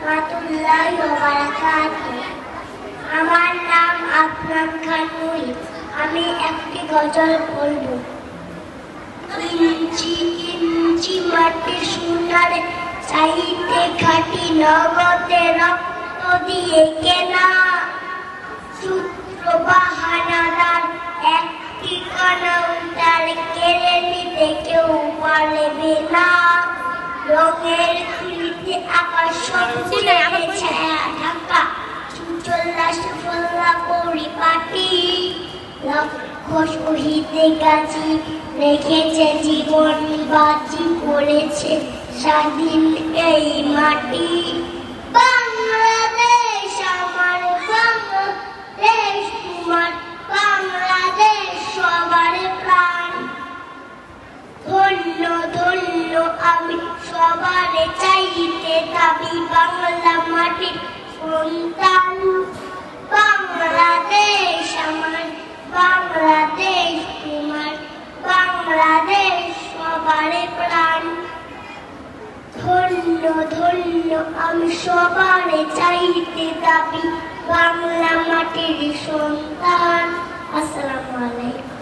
রাহমাতুল্লাহি ওয়া বারাকাতুহু। আমার নাম আফনান খান মুহিত। আমি একটি গজল বলবো। ইঞ্চি ইঞ্চি মাটি সোনারে চাইতে খাটি নগদে রক্ত দিয়ে কেনা সূত্র বাহানাদার একটি কানাউটার কেড়ে নিতে কেউ পারবে না। রঙের খুলিতে আকাশ সবুজে ছায়া ঢাকা সুচল্লা সুফল্লা পরিপাটি লক্ষ শহীদে গাছি রেখেছে জীবন বাজি করেছে স্বাধীন এই মাটি। বাংলাদেশ আমার বাংলাদেশ তোমার বাংলাদেশ সবার প্রাণ। ধন্য ধন্য আমি সবার চাইতে দাবি বাংলা মাটির সন্তান। বাংলাদেশ আমার বাংলাদেশ তোমার বাংলাদেশ সবার প্রাণ। ধন্য ধন্য আমি সবার চাইতে দাবি বাংলা মাটির সন্তান। আসসালামু আলাইকুম।